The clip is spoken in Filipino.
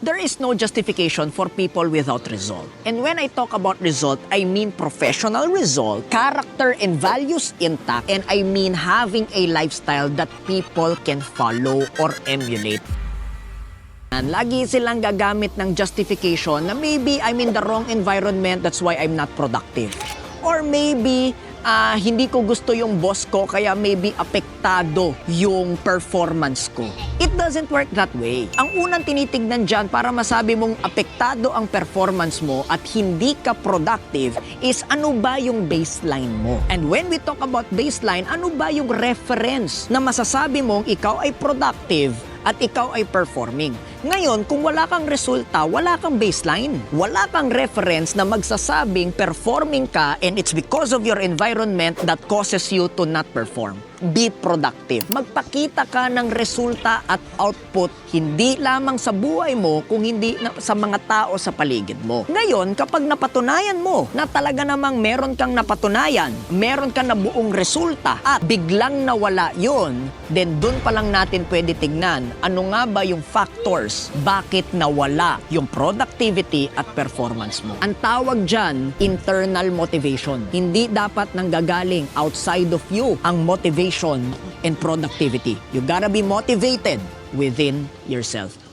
There is no justification for people without result. And when I talk about result, I mean professional result, character and values intact, and I mean having a lifestyle that people can follow or emulate. And lagi silang gagamit ng justification na maybe I'm in the wrong environment, that's why I'm not productive. Or maybe hindi ko gusto yung boss ko, kaya maybe apektado yung performance ko. It doesn't work that way. Ang unang tinitignan dyan para masabi mong apektado ang performance mo at hindi ka productive is ano ba yung baseline mo. And when we talk about baseline, ano ba yung reference na masasabi mong ikaw ay productive at ikaw ay performing. Ngayon, kung wala kang resulta, wala kang baseline. Wala kang reference na magsasabing performing ka and it's because of your environment that causes you to not perform. Be productive. Magpakita ka ng resulta at output, hindi lamang sa buhay mo, kung hindi sa mga tao sa paligid mo. Ngayon, kapag napatunayan mo na talaga namang meron kang napatunayan, meron kang na buong resulta at biglang nawala yun, then dun pa lang natin pwede tignan ano nga ba yung factors bakit nawala yung productivity at performance mo. Ang tawag dyan, internal motivation. Hindi dapat nanggagaling outside of you ang motivation and productivity. You gotta be motivated within yourself.